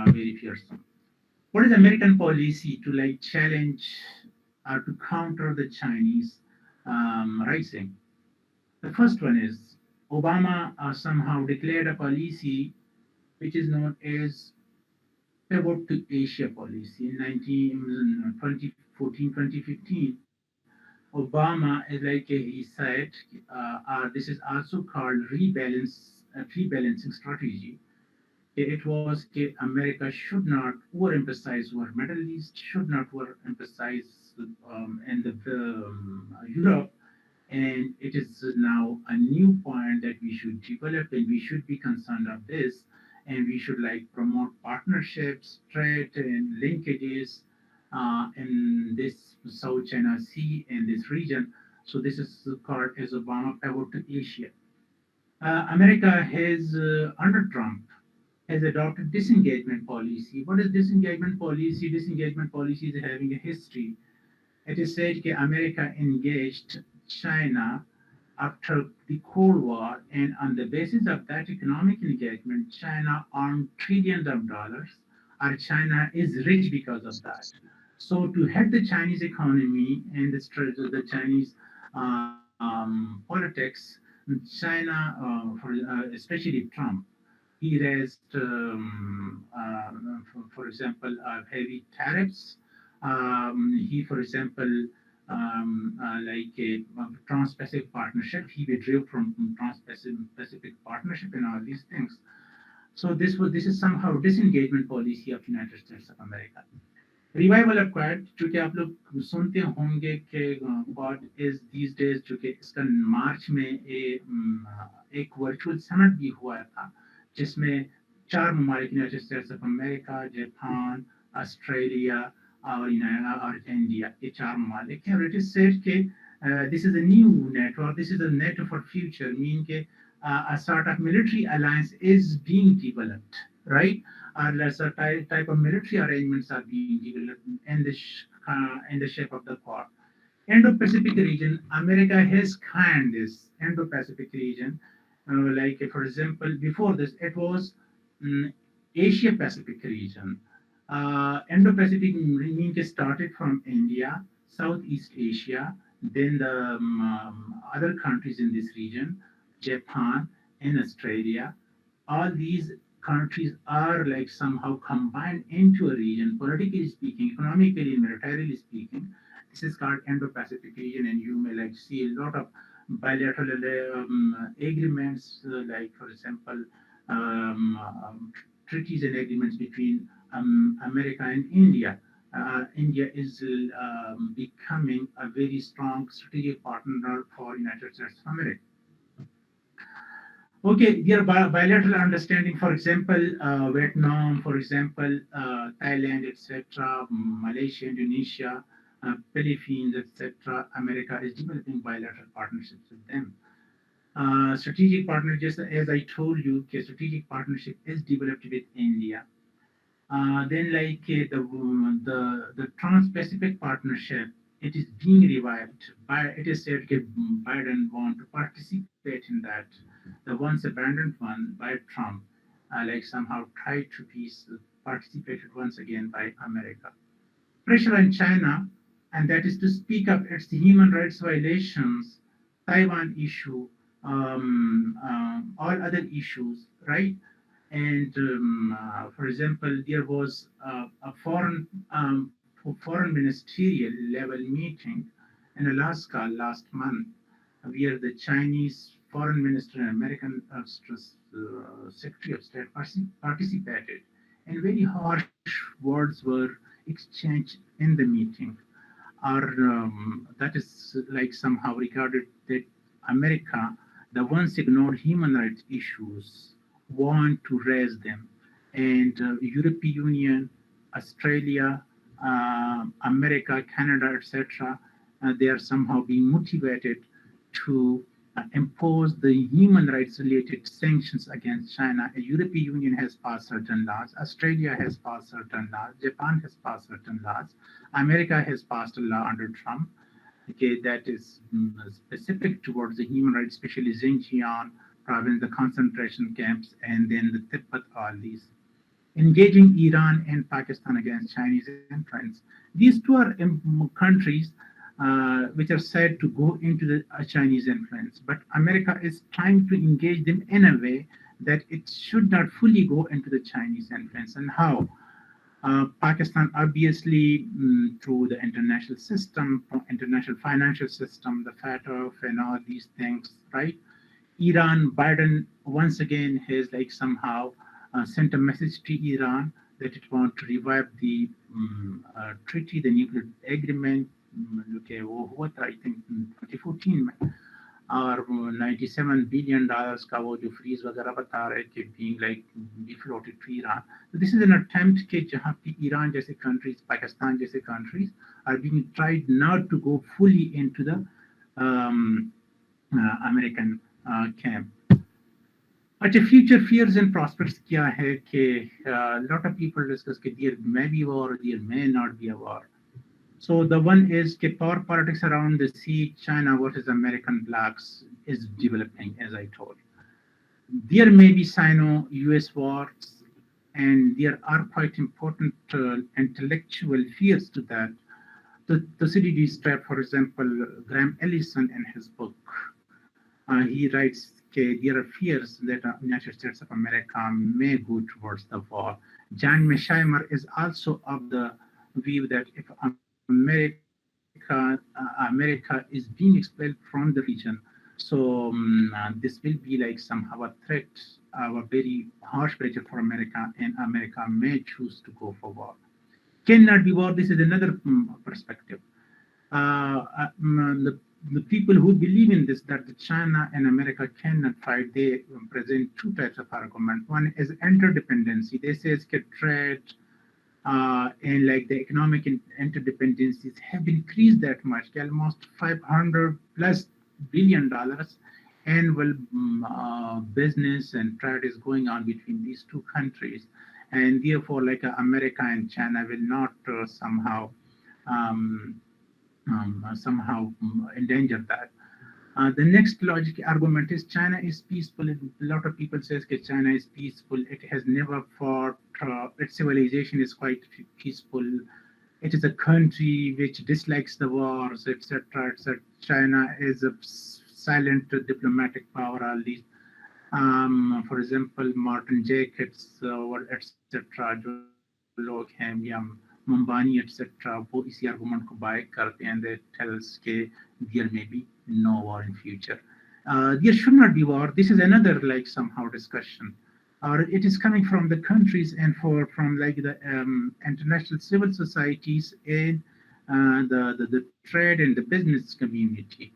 very fearsome. What is American policy to like challenge or to counter the Chinese rising? The first one is Obama somehow declared a policy which is known as pivot to Asia policy in 2014-2015. Obama is like he said, this is also called rebalancing strategy. It was America should not overemphasize over Middle East, should not overemphasize in the Europe, and it is now a new point that we should develop, and we should be concerned of this, and we should like promote partnerships, trade, and linkages in this South China Sea and this region. So this is called as Obama pivot to Asia. America has under Trump has adopted disengagement policy. What is disengagement policy? Disengagement policy is having a history. It is said that America engaged China after the Cold War, and on the basis of that economic engagement, China earned trillions of dollars, or China is rich because of that. So to help the Chinese economy and the Chinese politics, China, especially Trump, he raised, for example, heavy tariffs. He, for example, like a Trans-Pacific Partnership, he withdrew from Trans-Pacific Partnership and all these things. So this is somehow disengagement policy of United States of America. Revival of quad, चूंकि आप लोग सुनते होंगे कि quad is these days, चूंकि इसका मार्च में एक वर्चुअल समिट भी हुआ था जिसमें चार ममालिक United states of America, Japan, Australia और इंडिया, ये चार ममालिक हैं. और इट इज सेड कि this is a new NATO, or this is a NATO for future, meaning कि a sort of military alliance is being developed, right? Lesser type of military arrangements are being developed in the shape of the Quad. Indo-Pacific region, America has claimed this Indo-Pacific region. Like for example, before this, it was Asia-Pacific region. Indo-Pacific means started from India, Southeast Asia, then the other countries in this region, Japan and Australia. All these countries are like somehow combined into a region, politically speaking, economically, militarily speaking. This is called Indo-Pacific region, and you may like see a lot of bilateral agreements, like for example, treaties and agreements between America and India. India is becoming a very strong strategic partner for United States of America. Okay, there are bilateral understanding, for example, Vietnam, for example, Thailand, etc., Malaysia, Indonesia, Philippines, etc. America is developing bilateral partnerships with them. Strategic partnership, just as I told you, strategic partnership is developed with India. Then, like the Trans-Pacific Partnership, it is being revived. It is said that Biden want to participate in that. The once abandoned one by Trump, like somehow tried to be participated once again by America. Pressure on China, and that is to speak up its human rights violations, Taiwan issue, all other issues, right? And for example, there was a foreign ministerial level meeting in Alaska last month, where the Chinese foreign minister and American Secretary of State participated, and very harsh words were exchanged in the meeting. Or that is like somehow regarded that America, the once ignored human rights issues, want to raise them, and European Union, Australia, America, Canada, etc. They are somehow being motivated to impose the human rights related sanctions against China. The European Union has passed certain laws, Australia has passed certain laws, Japan has passed certain laws, America has passed a law under Trump, okay, that is specific towards the human rights, especially Xinjiang province, the concentration camps, and then the Tibet, all these. Engaging Iran and Pakistan against Chinese influence. These two are countries which are said to go into the Chinese influence, but America is trying to engage them in a way that it should not fully go into the Chinese influence. And how? Pakistan, obviously, through the international system, international financial system, the FATF, and all these things, right? Iran, Biden once again has like somehow sent a message to Iran that it wants to revive the treaty, the nuclear agreement. Okay, what I think 2014 और 97 billion dollars का वो जो freeze वगैरह बता रहे कि being like defloated to Iran. So this is an attempt कि जहाँ पे ईरान जैसे countries, पाकिस्तान जैसे countries are being tried not to go fully into the American camp. अच्छा, future fears and prospects क्या है कि lot of people discuss कि there may be war, there may not be a war. So the one is the power politics around the sea, China versus American blocks is developing, as I told. There may be Sino-US wars, and there are quite important intellectual fears to that. The CDD strap, for example, Graham Ellison in his book, he writes, okay, there are fears that the United States of America may go towards the war. John Mearsheimer is also of the view that if America is being expelled from the region, so this will be like somehow a threat, a very harsh pressure for America, and America may choose to go for war. Cannot be war. This is another perspective. The people who believe in this, that China and America cannot fight, they present two types of argument. One is interdependency. They say it's trade and like the economic interdependencies have increased that much, almost $500 plus billion annual business and trade is going on between these two countries, and therefore like America and China will not somehow endanger that. The next logic argument is China is peaceful. A lot of people say that China is peaceful. It has never fought. Its civilization is quite peaceful. It is a country which dislikes the wars, etc. etc. China is a silent diplomatic power. All these, for example, Martin Jacobs, etc. जो लोग हैं या Mumbani, etc. वो इसी argument को buy करते हैं. They tell us that there may be no war in future. There should not be war. This is another like somehow discussion, or it is coming from the countries and from like the international civil societies and the trade and the business community.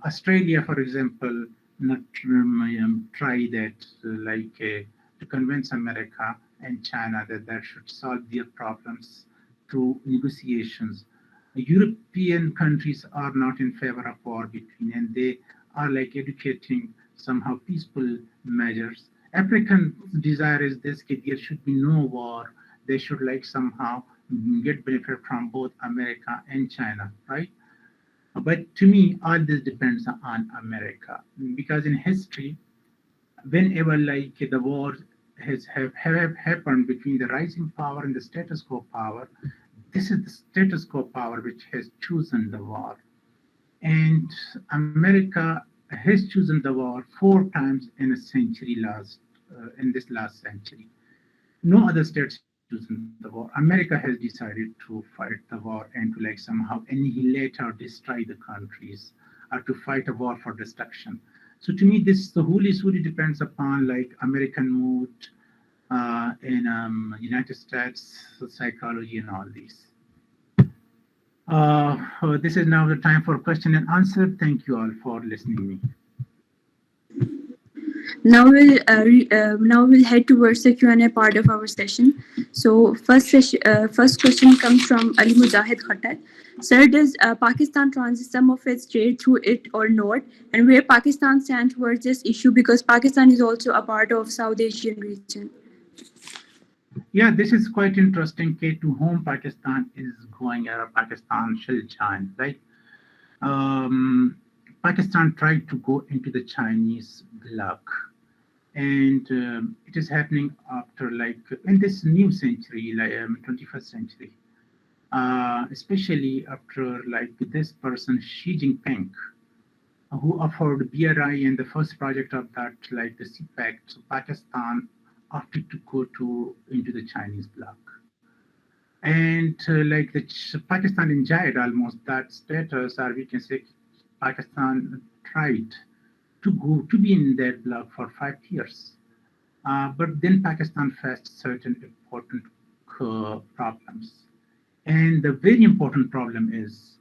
Australia, for example, not try that to convince America and China that they should solve their problems through negotiations. European countries are not in favor of war between, and they are like educating somehow peaceful measures. African desire is this: there should be no war. They should like somehow get benefit from both America and China, right? But to me, all this depends on America, because in history, whenever like the war have happened between the rising power and the status quo power, this is the status quo power which has chosen the war. And America has chosen the war 4 times in a century in this last century. No other states have chosen the war. America has decided to fight the war and to like somehow annihilate or destroy the countries, or to fight a war for destruction. So to me, this the wholly solely depends upon like American mood in United States psychology and all these. This is now the time for question and answer. Thank you all for listening to me. Now we'll head towards the Q&A part of our session. So first question comes from Ali Mujahid Khattar. Sir, does Pakistan transit some of its trade through it or not? And where Pakistan stands towards this issue, because Pakistan is also a part of South Asian region. Yeah, this is quite interesting. To whom Pakistan is going, Pakistan shall join, right? Pakistan tried to go into the Chinese bloc, and it is happening after like in this new century, like 21st century, especially after like this person Xi Jinping, who offered BRI and the first project of that, like the CPEC. So Pakistan opted to go into the Chinese bloc, and like Pakistan enjoyed almost that status, or we can say Pakistan tried to be in that bloc for 5 years, but then Pakistan faced certain important problems, and the very important problem is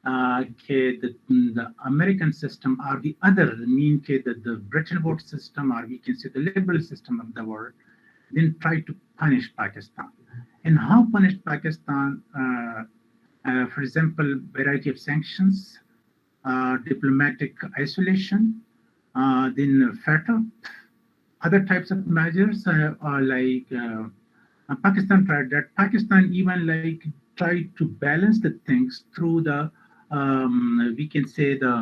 the American system or the other, mean the Bretton Woods system, or we can say the liberal system of the world, then try to punish Pakistan. And how punish Pakistan? For example, variety of sanctions, diplomatic isolation, then FATF, other types of measures are like Pakistan tried that. Pakistan even like tried to balance the things through the we can say the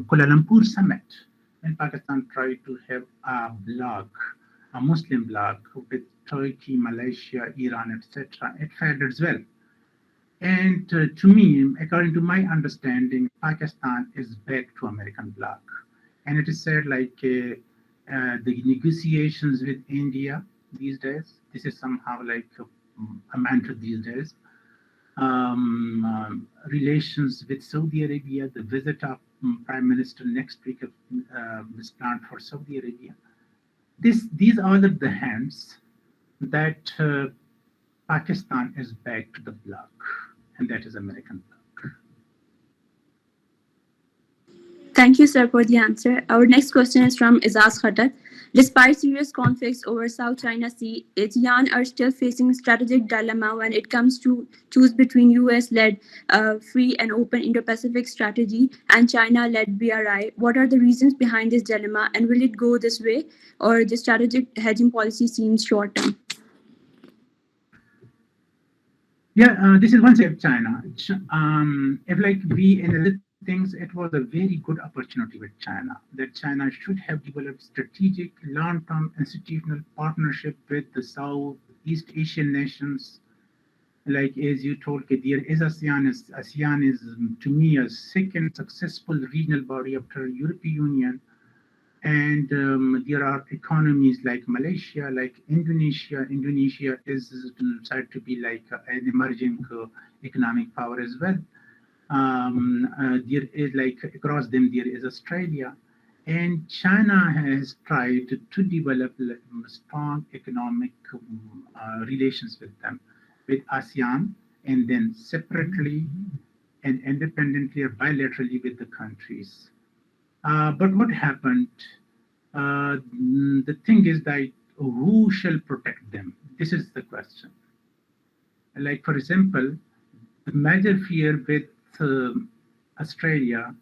Kuala Lumpur summit, and Pakistan tried to have a bloc, a Muslim bloc with Turkey, Malaysia, Iran, etc. It failed as well. And to me, according to my understanding, Pakistan is back to American bloc, and it is said like the negotiations with India these days. This is somehow like a mantra these days. Relations with Saudi Arabia, the visit of Prime Minister next week is planned for Saudi Arabia. These are the hands that Pakistan is back to the bloc, and that is American bloc. Thank you, sir, for the answer. Our next question is from Izaz Khattar. Despite serious conflicts over South China Sea, ASEAN are still facing strategic dilemma when it comes to choose between US-led free and open Indo-Pacific strategy and China-led BRI. What are the reasons behind this dilemma, and will it go this way, or the strategic hedging policy seems short-term? Yeah, this is one side of China. If like we in the things, it was a very good opportunity with China, that China should have developed strategic long-term institutional partnership with the Southeast Asian nations. Like as you told, there is ASEAN. ASEAN is to me a second successful regional body after European Union. And there are economies like Malaysia, like Indonesia. Indonesia is said to be like an emerging economic power as well. There is like across them there is Australia, and China has tried to develop strong economic relations with them, with ASEAN, and then separately and independently or bilaterally with the countries. But what happened? The thing is that who shall protect them? This is the question. Like for example, the major fear with Australia,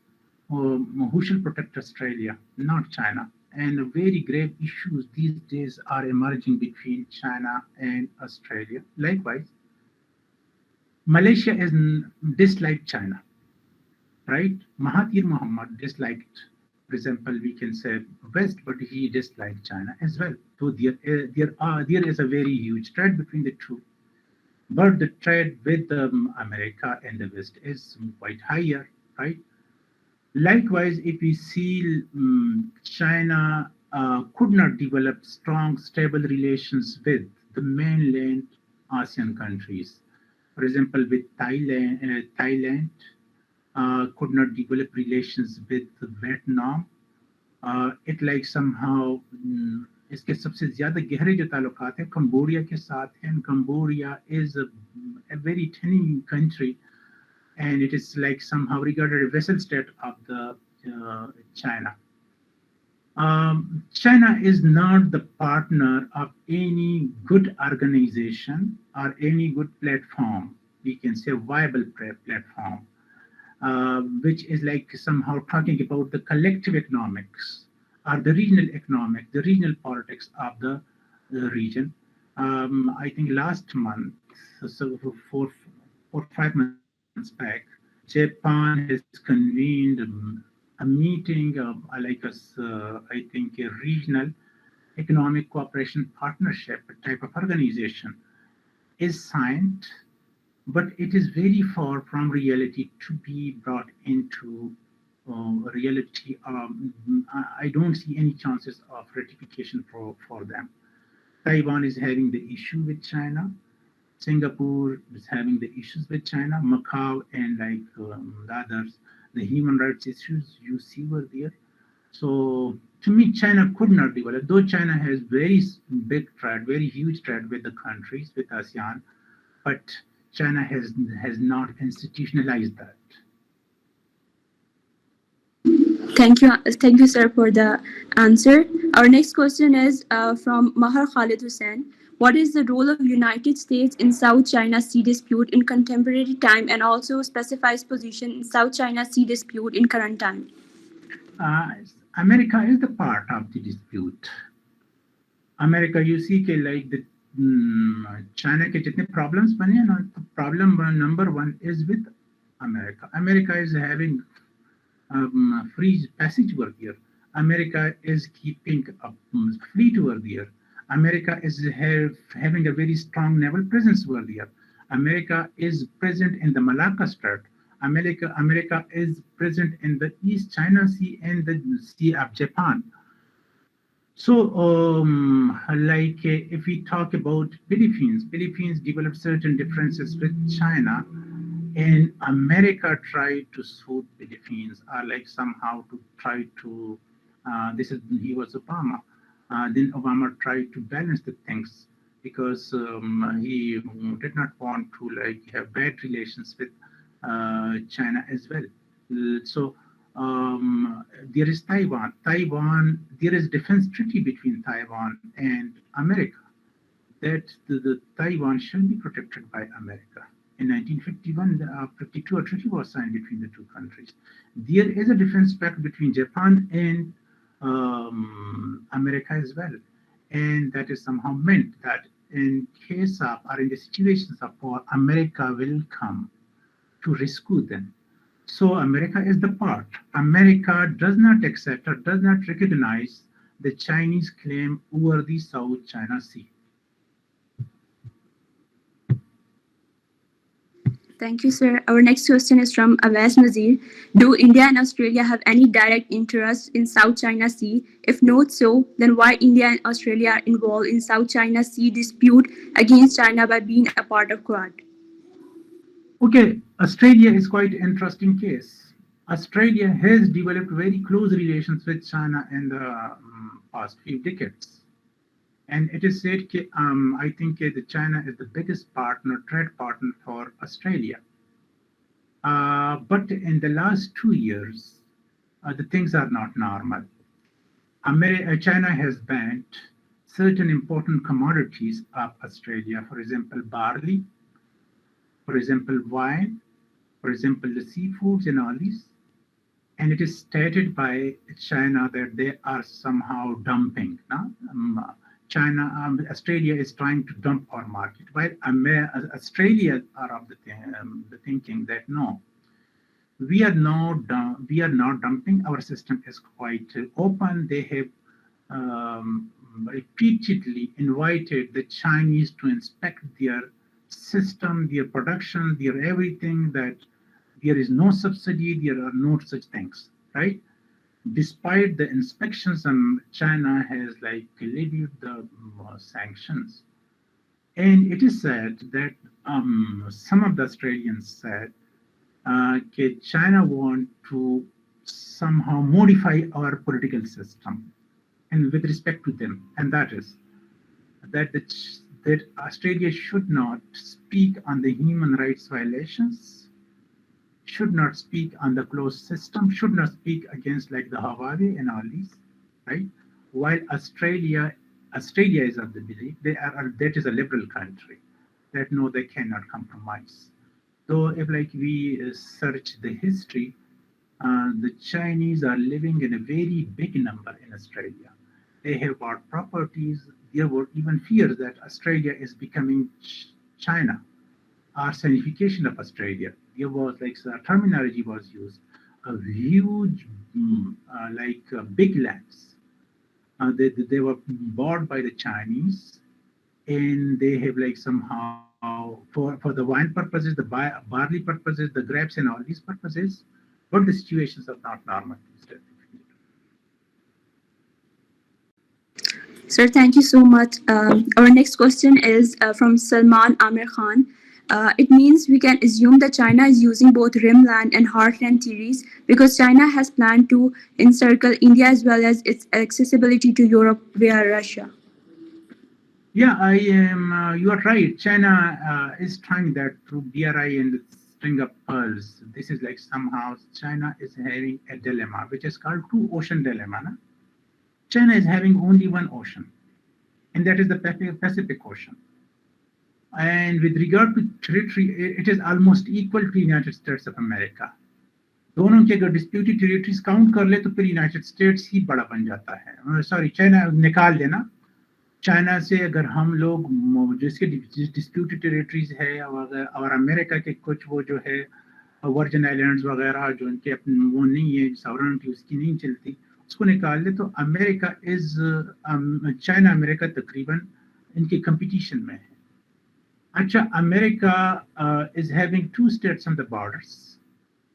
who shall protect Australia? Not China. and very grave issues these days are emerging between China and Australia. Likewise, Malaysia is disliked China, right? Mahathir Mohamad disliked, for example, we can say West, but he disliked China as well. So there is a very huge trade between the two. But the trade with America and the West is quite higher, right? Likewise, if we see China could not develop strong, stable relations with the mainland ASEAN countries. For example, with Thailand could not develop relations with Vietnam. It like somehow इसके सबसे ज़्यादा गहरे जो ताल्लुकात हैं Cambodia के साथ हैं. Cambodia is a very tiny country, and it is like somehow regarded a vassal state of the China. China is not the partner of any good organization or any good platform. We can say viable platform, which is like somehow talking about the collective economics or the regional politics of the region. I think last month, so 4 or 5 months back, Japan has convened a meeting of I think a regional economic cooperation partnership type of organization is signed, but it is very far from reality to be brought into reality. I don't see any chances of ratification for them. Taiwan is having the issue with China. Singapore is having the issues with China. Macau and the others, the human rights issues you see were there. So to me, China could not develop, though China has very big trade, very huge trade with the countries, with ASEAN, but China has not institutionalized that. Thank you, sir, for the answer. Our next question is from Mahar Khalid Hussain. What is the role of United States in South China Sea dispute in contemporary time, and also specifies position in South China Sea dispute in current time? America is the part of the dispute. America, you see, like the China के जितने problems बने हैं ना, तो problem number one is with America. America is having free passage over there. America is keeping a fleet over there. America is having a very strong naval presence over there. America is present in the Malacca Strait. America is present in the East China Sea and the Sea of Japan. So, if we talk about Philippines developed certain differences with China, and America tried to suit Philippines, or somehow to try to, he was Obama. Then Obama tried to balance the things because he did not want to have bad relations with China as well. So there is Taiwan. There is defense treaty between Taiwan and America that the Taiwan shall be protected by America. In 1951, the 52 a treaty was signed between the two countries. There is a defense pact between Japan and America as well. And that is somehow meant that in case of, or in the situations of war, America will come to rescue them. So America is the part. America does not accept or does not recognize the Chinese claim over the South China Sea. Thank you, sir. Our next question is from Awais Nazir. Do India and Australia have any direct interest in South China Sea? If not so, then why India and Australia are involved in South China Sea dispute against China by being a part of Quad? Okay, Australia is quite an interesting case. Australia has developed very close relations with China in the past few decades. And it is said, I think that China is the biggest trade partner for Australia. But in the last 2 years, the things are not normal. China has banned certain important commodities of Australia, for example, barley, for example, wine, for example, the seafoods and all these. and it is stated by China that they are somehow dumping. China, Australia is trying to dump our market, while Australia are of the thinking that no, we are not dumping. Our system is quite open. They have repeatedly invited the Chinese to inspect their system, their production, their everything, that there is no subsidy, there are no such things, right? Despite the inspections, China has levied the sanctions. And it is said that some of the Australians said China want to somehow modify our political system, and with respect to them, and that is that Australia should not speak on the human rights violations, should not speak on the closed system, should not speak against the Hawaii and all these, right? While Australia is of the belief that is a liberal country, that no, they cannot compromise. So if we search the history, the Chinese are living in a very big number in Australia. They have bought properties. There were even fears that Australia is becoming China, arsenification of Australia. There was terminology was used, a huge, big lands. They were bought by the Chinese, and they have somehow for the wine purposes, the barley purposes, the grapes, and all these purposes. But the situations are not normal. Sir, thank you so much. Our next question is from Salman Amir Khan. It means we can assume that China is using both rimland and heartland theories because China has planned to encircle India as well as its accessibility to Europe via Russia. Yeah, I am. You are right. China is trying that through BRI and the string of pearls. This is somehow China is having a dilemma, which is called two ocean dilemma. Na? China is having only one ocean, and that is the Pacific Ocean. And with regard to territory, it is almost equal to United States of America. दोनों के अगर disputed territories count कर ले तो फिर United states ही बड़ा बन जाता है. सॉरी, चाइना निकाल देना. चाइना से अगर हम लोग जिसके डिस्प्यूटेड टेरिटरीज है और अमेरिका के कुछ वो जो है वर्जिन आइलैंड्स वगैरह जो इनके अपने वो नहीं है, सॉवरेनिटी उसकी नहीं चलती, उसको निकाल ले तो अमेरिका इज चाइना अमेरिका तकरीबन इनके कंपटीशन में है. अच्छा, America is having 2 states on the borders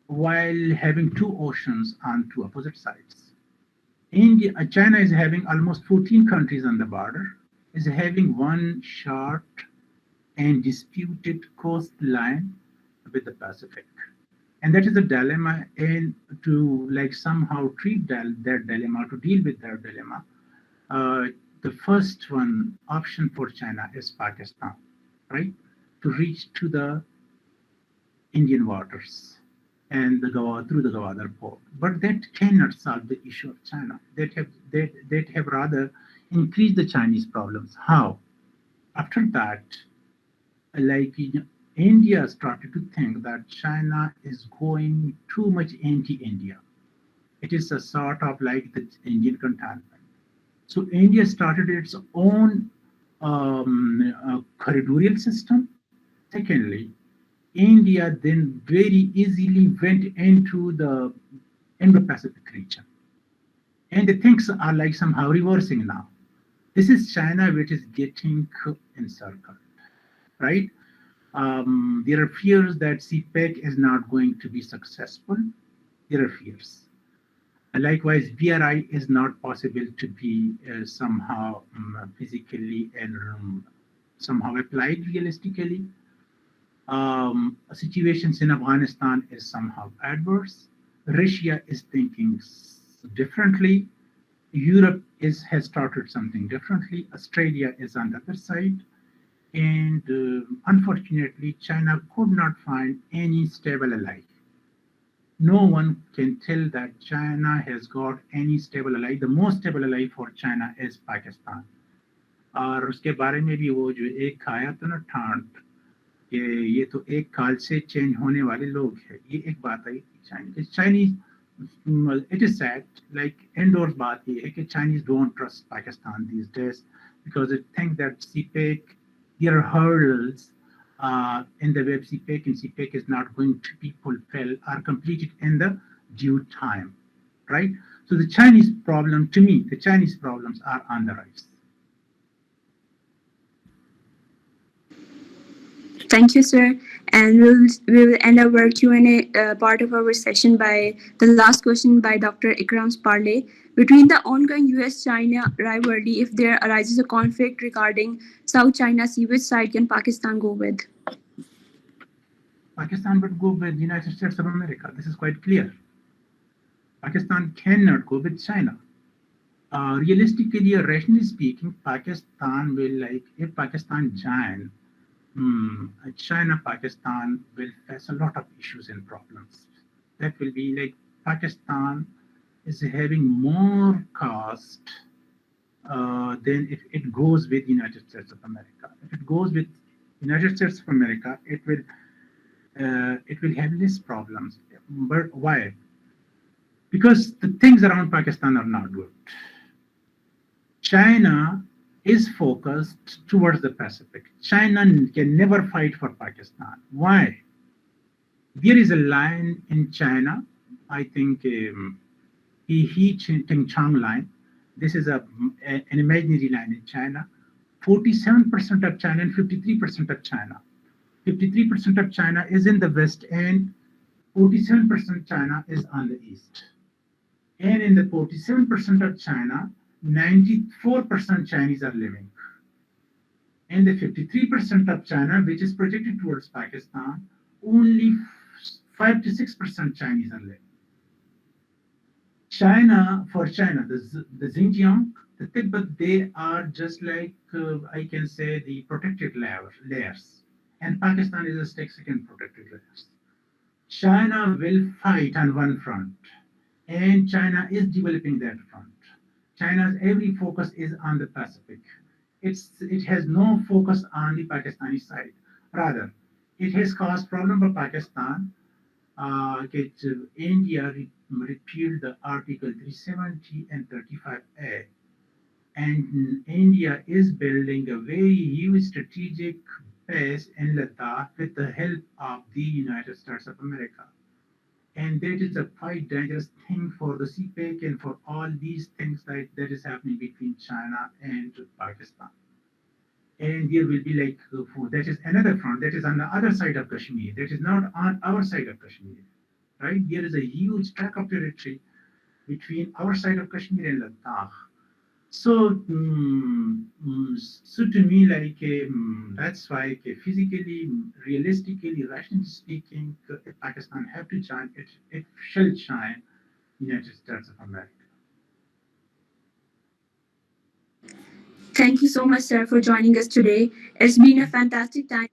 while having 2 oceans on 2 opposite sides. China is having almost 14 countries on the border, is having one short and disputed coastline with the Pacific. And that is a dilemma, and to somehow treat that dilemma, to deal with that dilemma, the first one option for China is Pakistan, right? To reach to the Indian waters and through the Gwadar port. But that cannot solve the issue of China. That have rather increased the Chinese problems. How? After that, India started to think that China is going too much anti-India. It is a sort of like the Indian cantonment. So India started its own corridorial system. Secondly, India then very easily went into the Indo-Pacific region. And the things are somehow reversing now. This is China which is getting encircled, right? There are fears that CPEC is not going to be successful. There are fears. Likewise, BRI is not possible to be somehow physically and somehow applied realistically. Situations in Afghanistan is somehow adverse. Russia is thinking differently. Europe has started something differently. Australia is on the other side. And unfortunately, China could not find any stable ally. No one can tell that China has got any stable ally. The most stable ally for China is Pakistan. और उसके बारे में भी वो जो एक आया था ना ठांट कि ये तो एक काल से चेंज होने वाले लोग हैं, ये एक बात आई Chinese it is sad, like indoors baat ye hai ki Chinese don't trust Pakistan these days because they think that CPEC, there are hurdles in the web CPEC, and CPEC is not going to be fulfilled or completed in the due time, right? So the Chinese problem, to me, the Chinese problems are on the rise. Thank you, sir. And we will end our Q&A part of our session by the last question by Dr. Ikram Parley. Between the ongoing US-China rivalry, if there arises a conflict regarding South China Sea, which side can Pakistan go with? Pakistan would go with the United States of America. This is quite clear. Pakistan cannot go with China. Realistically or rationally speaking, Pakistan will, like, if Pakistan join, China, Pakistan will face a lot of issues and problems. That will be like Pakistan is having more cost than if it goes with United States of America. If it goes with United States of America, it will have less problems. But why? Because the things around Pakistan are not good. China is focused towards the Pacific. China can never fight for Pakistan. Why? There is a line in China, I think He-Ching-Chang line. This is an imaginary line in China. 47% of China and 53% of China. 53% of China is in the west and 47% China is on the east. And in the 47% of China, 94% Chinese are living. And the 53% of China, which is projected towards Pakistan, only 5 to 6% Chinese are living. For China, the Xinjiang, the Tibet, they are just like, I can say, the protected layers. And Pakistan is a second protected layers. China will fight on one front, and China is developing that front. China's every focus is on the Pacific. It has no focus on the Pakistani side. Rather, it has caused problem for Pakistan. India repealed the Article 370 and 35A. And India is building a very huge strategic base in Ladakh with the help of the United States of America. And that is a quite dangerous thing for the CPEC and for all these things that is happening between China and Pakistan. And there will be like, that is another front, that is on the other side of Kashmir, that is not on our side of Kashmir, right? There is a huge tract of territory between our side of Kashmir and Ladakh. So, so to me, like, that's why physically, realistically, rationally speaking, if Pakistan have to join, it shall join United States of America. Thank you so much, sir, for joining us today. It's been a fantastic time,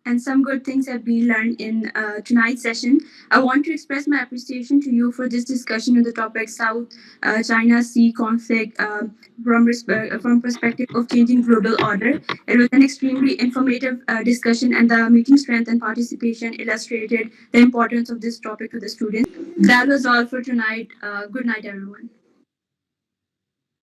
and some good things have been learned in tonight's session. I want to express my appreciation to you for this discussion on the topic South China Sea conflict from perspective of changing global order. It was an extremely informative discussion, and the meeting strength and participation illustrated the importance of this topic to the students. That was all for tonight. Good night, everyone.